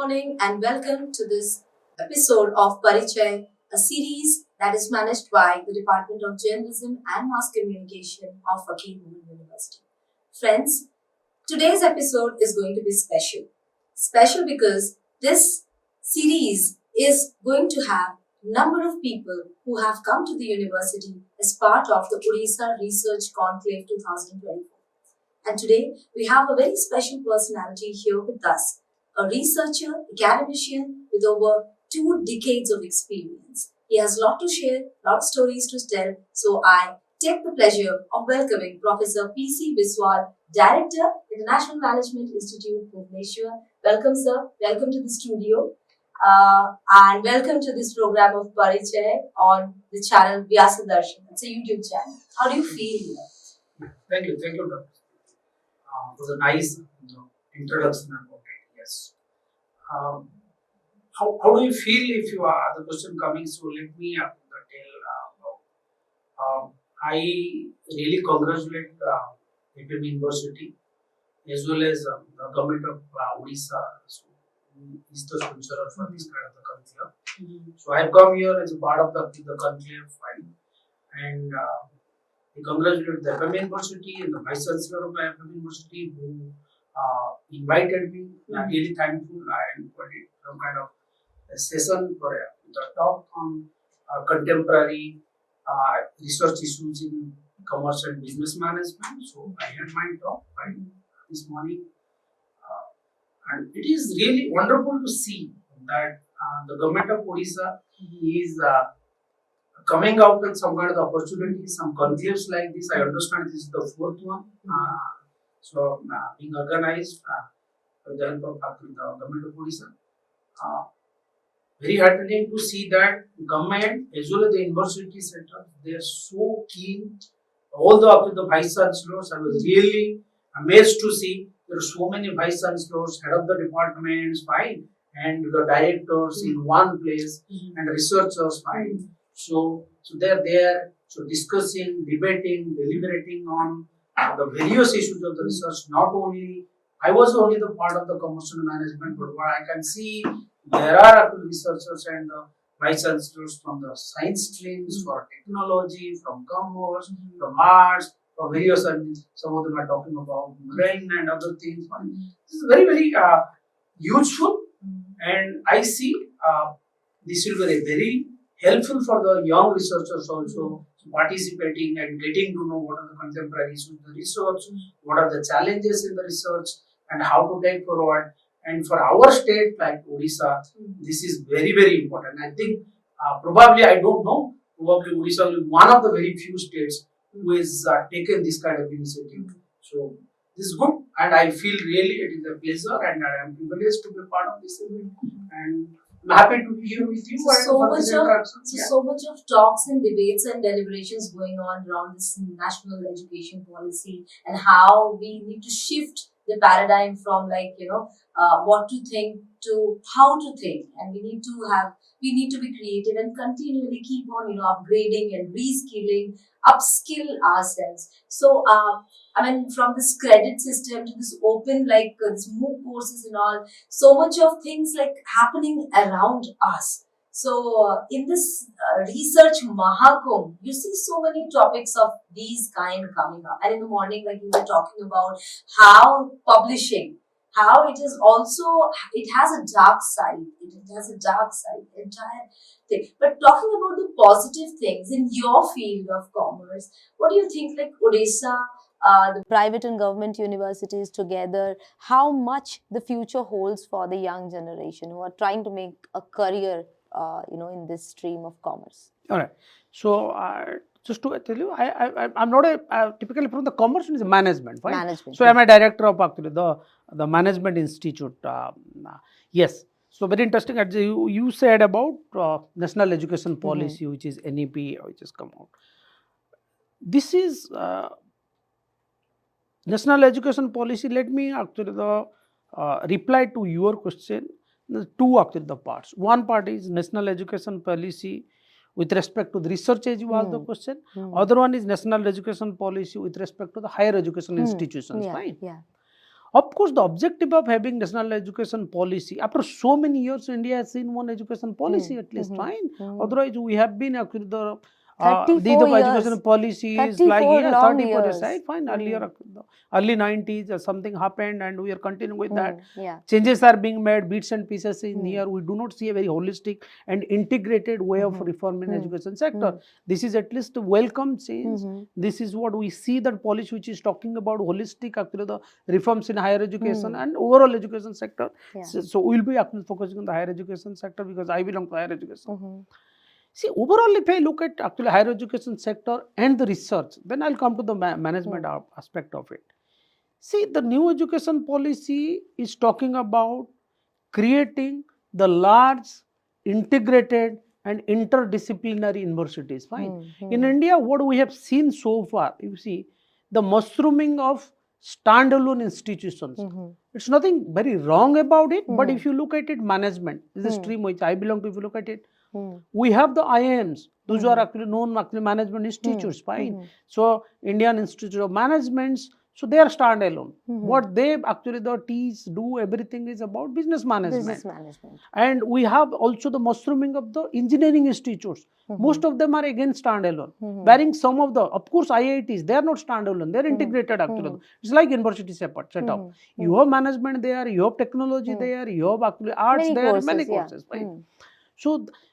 morning and welcome to this episode of Parichayya, a series that is managed by the Department of Journalism and Mass Communication of FAKIR Mohan University. Friends, today's episode is going to be special. Special because this series is going to have number of people who have come to the university as part of the Odisha Research Conclave 2024. And today we have a very special personality here with us, a researcher, academician with over 2 decades of experience. He has a lot to share, lot of stories to tell. So I take the pleasure of welcoming Professor P.C Biswal, Director, International Management Institute, Bhubaneswar. Welcome, sir. Welcome to the studio. And welcome to this program of Parichayya on the channel Vyasa Darshan. It's a YouTube channel. How do you feel here? Thank you, Doctor. It was a nice introduction about it. Yes. How do you feel if you are the question coming? So let me tell. I really congratulate FAKIR University as well as the government of Odisha. So is the sponsor for this kind of the conclave. So I have come here as a part of the conclave file, and I congratulate the FAKIR University and the Vice Chancellor of the FAKIR University who invited me. I'm really thankful and for some kind of a session for the talk on contemporary research issues in commerce and business management. So I had my talk this morning, and it is really wonderful to see that the government of Odisha is coming out with some kind of opportunities, some conclaves like this. I understand this is the 4th one. Being organized with the help of the government of Odisha. Very heartening to see that government as well as the university sector, they are so keen. Although up to the vice chancellors, I was really amazed to see there are so many vice chancellors, head of the departments, fine, and the directors in one place, and researchers, fine. So they're there, so discussing, debating, deliberating on the various issues of the research. Not only, I was only the part of the commercial management, but what I can see, there are researchers and the vice chancellors from the science streams, for technology, from commerce, from arts, from various, some of them are talking about marine and other things. This is very, very useful, and I see this will be very helpful for the young researchers also participating and getting to know what are the contemporary issues in the research, what are the challenges in the research, and how to take forward. And for our state like Odisha, this is very, very important. I think probably, I don't know, probably Odisha will be one of the very few states who has taken this kind of initiative. So this is good, and I feel really it is a pleasure, and I am privileged to be part of this event. And I'm happy to be here with you. So much of talks and debates and deliberations going on around this national education policy and how we need to shift the paradigm from what to think to how to think, and we need to be creative and continually keep on upgrading and reskilling, upskill ourselves. So from this credit system to this open this MOOC courses and all, so much of things happening around us. So in this research Mahakumbh, you see so many topics of these kind coming up. And in the morning, like you were talking about how publishing, how it is also, it has a dark side. It has a dark side, entire thing. But talking about the positive things in your field of commerce, what do you think, like Odisha, the private and government universities together, how much the future holds for the young generation who are trying to make a career in this stream of commerce? All right. So just to tell you, I'm not typically from the commerce, is management. Right? Management. So I'm a director of actually the management institute. Yes. So very interesting. As you said about national education policy, which is NEP, which has come out. This is national education policy. Let me actually reply to your question. Two actually the parts. One part is national education policy with respect to the research, as you asked the question. Other one is national education policy with respect to the higher education institutions, right? Yeah. Of course, the objective of having national education policy, after so many years, India has seen one education policy at least, fine. Otherwise, we have been actually the 34 education years. policy is like, 34 yeah, long 34 years, years. right? Fine. Earlier, early 90s, something happened and we are continuing with that. Yeah. Changes are being made, bits and pieces in here. We do not see a very holistic and integrated way of reform in education sector. This is at least a welcome change. This is what we see, that policy which is talking about holistic actually the reforms in higher education and overall education sector. Yeah. So we'll be actually focusing on the higher education sector because I belong to higher education. See, overall, if I look at actually higher education sector and the research, then I'll come to the management aspect of it. See, the new education policy is talking about creating the large, integrated and interdisciplinary universities. Fine. In India, what we have seen so far, you see, the mushrooming of standalone institutions. It's nothing very wrong about it, but if you look at it, management is the stream which I belong to. If you look at it, we have the IIMs, those who are actually known actually management institutes, fine. So Indian Institute of Managements, so they are standalone. What they actually the T's do, everything is about business management. Business management. And we have also the mushrooming of the engineering institutes. Most of them are again standalone, barring some of the, of course, IITs, they are not standalone, they are integrated actually. It's like university setup. You have management there, you have technology there, you have actually arts Many there, courses, many yeah. courses, right?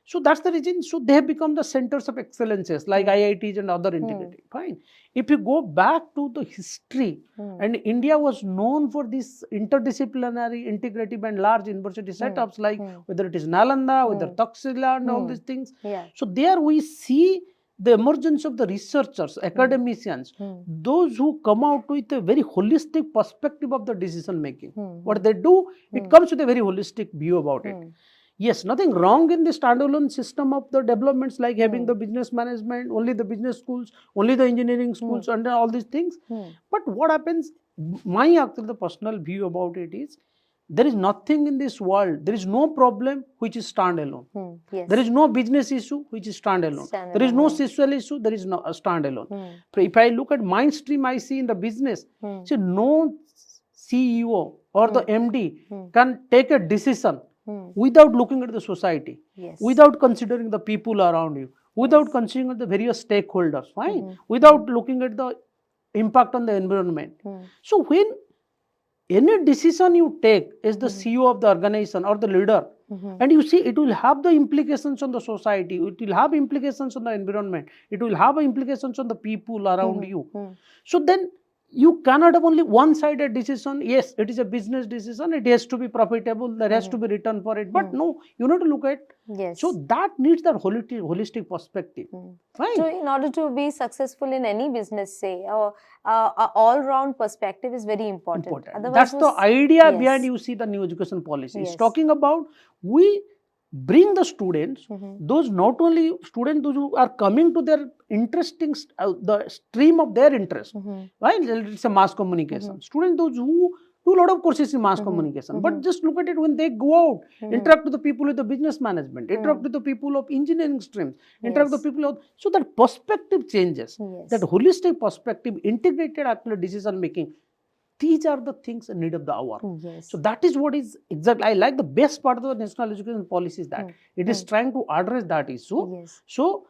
So that's the reason. So they have become the centers of excellences like IITs and other integrated. Fine. If you go back to the history, and India was known for this interdisciplinary, integrative and large university setups, like whether it is Nalanda, whether Taxila and all these things. Yeah. So there we see the emergence of the researchers, academicians, those who come out with a very holistic perspective of the decision making. What they do, it comes with a very holistic view about it. Yes, nothing wrong in the standalone system of the developments like having the business management, only the business schools, only the engineering schools, and all these things. But what happens, my actually the personal view about it is, there is nothing in this world, there is no problem which is standalone. Yes. There is no business issue which is standalone. There is no social issue, there is no standalone. If I look at my stream, I see in the business, see, no CEO or the MD can take a decision without looking at the society, without considering the people around you, without considering the various stakeholders, fine, without looking at the impact on the environment. So when any decision you take as the CEO of the organization or the leader, and you see it will have the implications on the society, it will have implications on the environment, it will have implications on the people around you. So then you cannot have only one-sided decision. Yes, it is a business decision, it has to be profitable, there has to be return for it, but no, you need to look at. Yes. So that needs that holistic perspective. Right? So in order to be successful in any business, say, a all-round perspective is very important. That's the idea behind you see the new education policy. It's talking about we bring the students, those not only students, those who are coming to their interesting, the stream of their interest, right? It's a mass communication. Students, those who do a lot of courses in mass communication, but just look at it when they go out, interact with the people with the business management, interact with the people of engineering streams, interact with the people of, so that perspective changes, that holistic perspective, integrated actual decision making. These are the things in need of the hour. So that is what is exactly, I like the best part of the national education policy is that it is trying to address that issue. So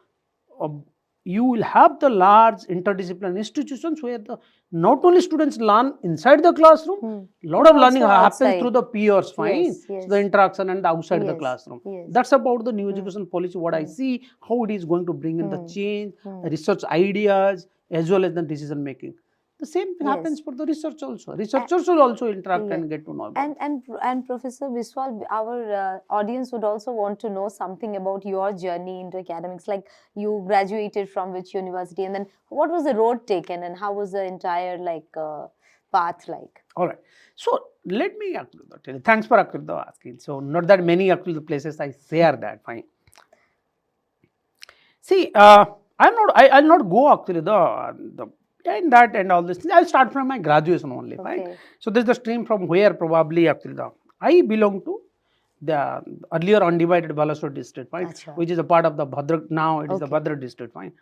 you will have the large interdisciplinary institutions where the not only students learn inside the classroom, lot of learning happens through the peers, fine, so the interaction and the outside the classroom. That's about the new education policy, what I see, how it is going to bring in the change, research ideas, as well as the decision making. The same thing happens for the research also. Researchers will also interact and get to know about and Professor Biswal, our audience would also want to know something about your journey into academics. Like, you graduated from which university, and then what was the road taken, and how was the entire path like? All right. So let me actually tell you. Thanks for actually asking. So not that many actually places I share that. Fine. See, I'll not go actually the and that and all this. I'll start from my graduation only, right? So this is the stream from where probably actually I belong to the earlier undivided Bhubaneswar district, right? Which is a part of the Bhadra, now it is the Bhadra district, fine.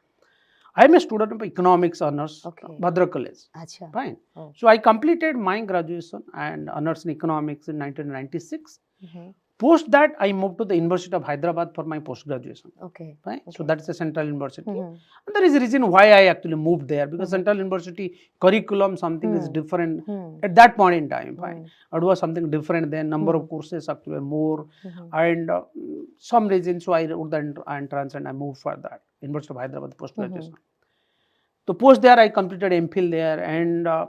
I am a student of economics honors, Okay. Bhadra College. Acha. Fine. Oh. So I completed my graduation and honors in economics in 1996. Mhm. Post that, I moved to the University of Hyderabad for my post graduation. Okay. Fine. So Okay. that is a central university. Mhm. And there is a reason why I actually moved there, because Mhm. central university curriculum something is different Hmm. at that point in time. Fine. Hmm. It was something different then. Number of courses actually were more, and some reasons why I wrote the entrance and I moved for that University of Hyderabad post graduation. So post there, I completed MPhil there, and I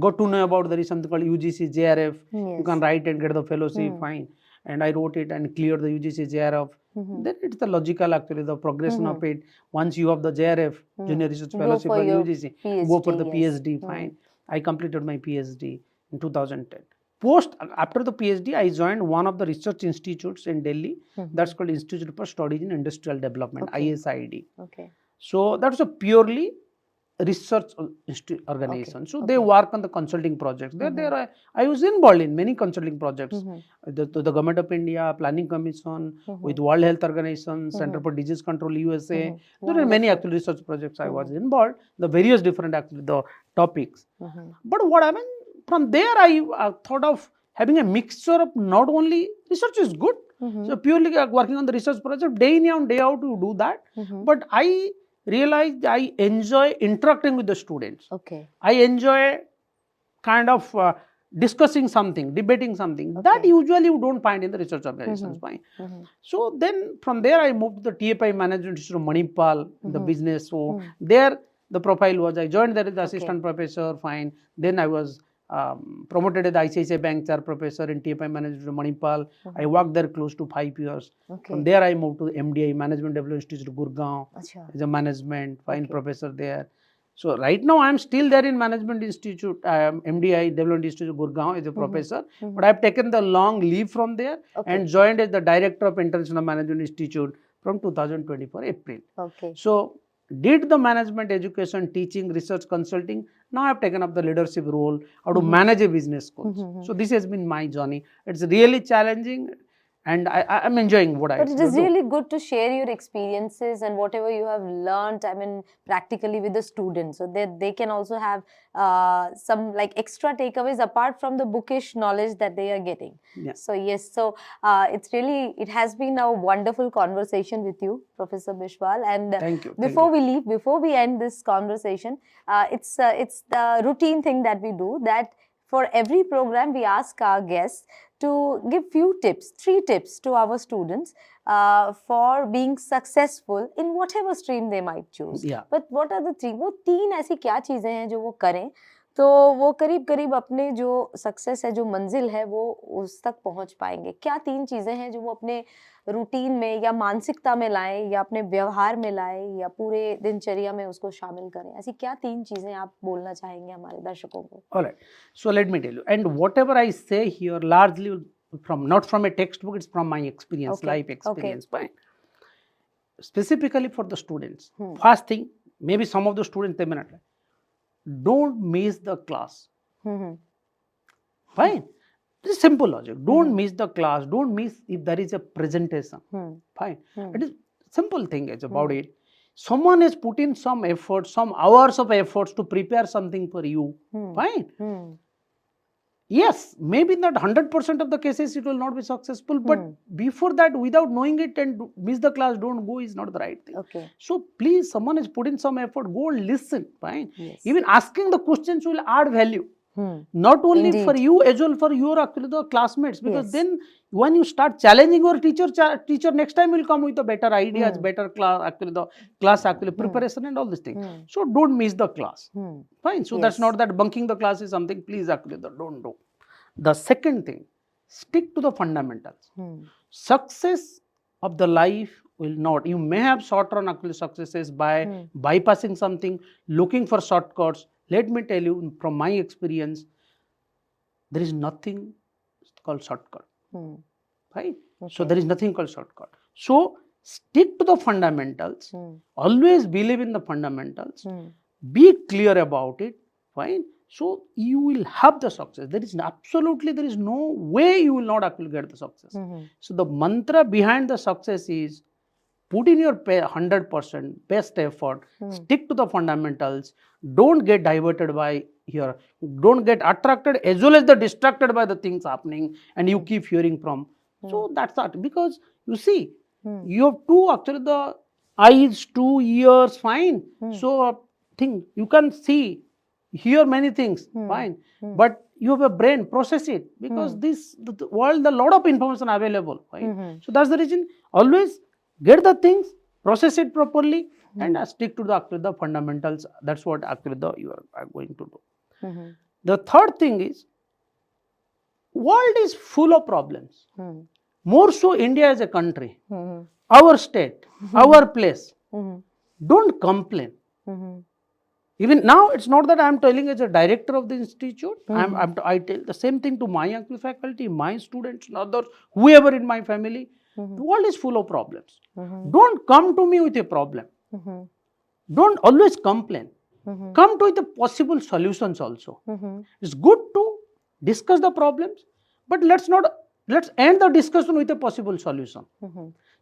got to know about there is something called UGC JRF. You Yes. can write and get the fellowship, fine. And I wrote it and cleared the UGC JRF. Then it's the logical actually, the progression of it. Once you have the JRF, Junior Research Go Fellowship for and your UGC, PhD. go for the Yes. PhD, fine. I completed my PhD in 2010. Post, after the PhD, I joined one of the research institutes in Delhi. That's called Institute for Studies in Industrial Development, Okay. ISID. Okay. So that's a purely research organization. So they work on the consulting projects. There I was involved in many consulting projects. The Government of India, Planning Commission, with World Health Organization, Center for Disease Control USA. There are many actual research projects I was involved. The various different actually the topics. But what happened from there, I thought of having a mixture of not only research is good. So purely working on the research project day in and day out to do that. But I realized I enjoy interacting with the students. Okay. I enjoy kind of discussing something, debating something that usually you don't find in the research organizations. Fine. So then from there I moved to the TFI Management Institute of Manipal, the business. So there the profile was I joined there as the assistant professor. Fine. Then I was promoted as the ICICI Bank chair professor in TFI Management of Manipal. I worked there close to 5 years. From there I moved to MDI, Management Development Institute of Gurgaon, as a management fine professor there. So right now I am still there in Management Institute, MDI Development Institute of Gurgaon as a professor. But I have taken the long leave from there and joined as the director of International Management Institute from 2024 April. Okay. So did the management education, teaching, research, consulting. Now I have taken up the leadership role, how to manage a business schools. So this has been my journey. It's really challenging, and I am enjoying what I do. But it is really good to share your experiences and whatever you have learned, I mean, practically with the students, so that they can also have some like extra takeaways apart from the bookish knowledge that they are getting. Yeah. So yes, so it has been a wonderful conversation with you, Professor Biswal. And Thank you. Before we leave, before we end this conversation, it's the routine thing that we do, that for every program we ask our guests to give few tips, 3 tips to our students for being successful in whatever stream they might choose. Yeah. But what are the 3? वो 3 ऐसी क्या चीजें हैं जो वो करें तो वो करीब करीब अपने जो सक्सेस है, जो मंजिल है, वो उस तक पहुंच पाएंगे? क्या 3 चीजें हैं जो वो अपने रूटीन में या मानसिकता में लाएं या अपने व्यवहार में लाएं या पूरे दिनचर्या में उसको शामिल करें? ऐसी क्या 3 चीजें आप बोलना चाहेंगे हमारे दर्शकों को? All right. So let me tell you, and whatever I say here largely from not from a textbook, it's from my experience, life experience. Fine. Specifically for the students, first thing, maybe some of the students they may not like. Don't miss the class. Fine. This is simple logic. Don't miss the class. Don't miss if there is a presentation. Fine. It is simple thing. It's about it. Someone has put in some effort, some hours of efforts to prepare something for you. Fine. Yes, maybe not 100% of the cases it will not be successful, but before that, without knowing it and miss the class, don't go is not the right thing. Okay. So please, someone has put in some effort, go and listen. Fine. Yes. Even asking the questions will add value. Not only Indeed. for you as well for your actually the classmates, because Yes. then when you start challenging your teacher next time will come with the better ideas, better class preparation and all these things. So don't miss the class. Fine. So that's not that bunking the class is something. Please actually don't do. The second thing, stick to the fundamentals. Success of the life will not. You may have short-run actually successes by bypassing something, looking for shortcuts. Let me tell you from my experience, there is nothing called shortcut. Right? So there is nothing called shortcut. So stick to the fundamentals. Always believe in the fundamentals. Be clear about it. Fine. So you will have the success. There is no way you will not actually get the success. So the mantra behind the success is put in your 100% best effort, stick to the fundamentals, don't get diverted by here, don't get attracted as well as the distracted by the things happening and you keep hearing from. So that's that, because you see, you have two actually the eyes, 2 ears, fine. So thing you can see, hear many things, fine, but you have a brain, process it, because this the world, a lot of information available, fine. So that's the reason, always get the things, process it properly, and stick to the fundamentals. That's what actually you are going to do. The third thing is, world is full of problems, more so India as a country, our state, our place. Don't complain. Even now, it's not that I am telling as a director of the institute. I tell the same thing to my actual faculty, my students, and others, whoever in my family. The world is full of problems. Don't come to me with a problem. Don't always complain. Come to the possible solutions also. It's good to discuss the problems, but let's end the discussion with a possible solution.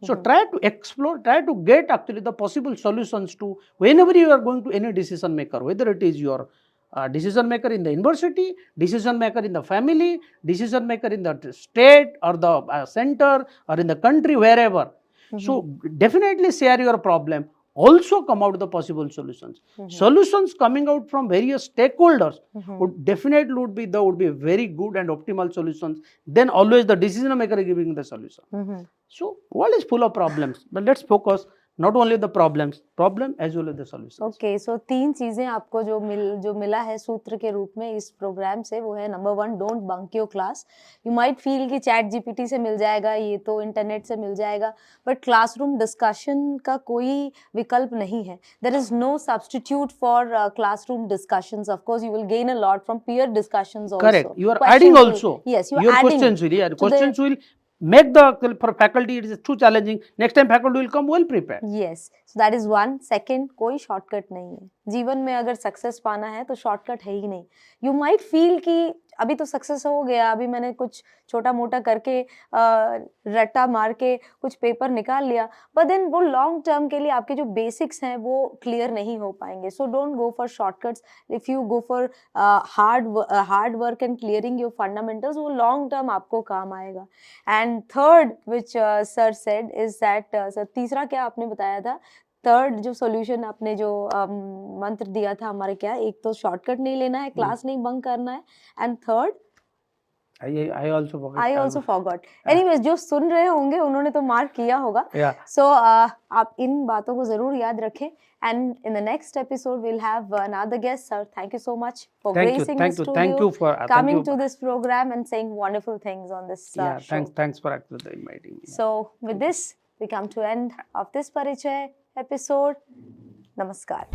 So try to explore, try to get actually the possible solutions to whenever you are going to any decision maker, whether it is your decision maker in the university, decision maker in the family, decision maker in the state or the center or in the country, wherever. So definitely share your problem. Also come out with the possible solutions. Solutions coming out from various stakeholders would definitely would be very good and optimal solutions. Then always the decision maker is giving the solution. So world is full of problems, but let's focus not only the problem as well as the solutions. Okay, so 3 चीजें आपको जो मिला है सूत्र के रूप में इस प्रोग्राम से, वो है number 1, don't bunk your class. You might feel कि चैट जीपीटी से मिल जाएगा, ये तो इंटरनेट से मिल जाएगा, बट क्लासरूम डिस्कशन का कोई विकल्प नहीं है. There is no substitute for classroom discussions. Of course you will gain a lot from peer discussions also. Correct, you are adding also. Yes, you are your adding questions will make the for faculty it is too challenging. Next time faculty will come well prepared. Yes, so that is one. Second, कोई shortcut नहीं है जीवन में. अगर success पाना है तो shortcut है ही नहीं. यू माइट फील कि अभी तो सक्सेस हो गया, अभी मैंने कुछ छोटा मोटा करके रट्टा मार के कुछ पेपर निकाल लिया, बट देन वो लॉन्ग टर्म के लिए आपके जो बेसिक्स हैं वो क्लियर नहीं हो पाएंगे. So don't go for shortcuts. If you go for hard work and clearing your fundamentals, वो लॉन्ग टर्म आपको काम आएगा. And third which sir said is that, sir तीसरा क्या आपने बताया था? थर्ड जो सॉल्यूशन आपने जो मंत्र दिया था हमारे, क्या, एक तो शॉर्टकट नहीं लेना है, क्लास नहीं बंक करना है, and third I also forgot. Anyways, जो सुन रहे होंगे उन्होंने तो मार्क किया होगा. So आप इन बातों को जरूर याद रखें. And in the next episode we'll have another guest. Sir, thank you so much for gracing the studio. Thank you for coming to this program and saying wonderful things on this show. Thanks for actually inviting me. So with this we come to end of this Parichaya episode. Namaskar.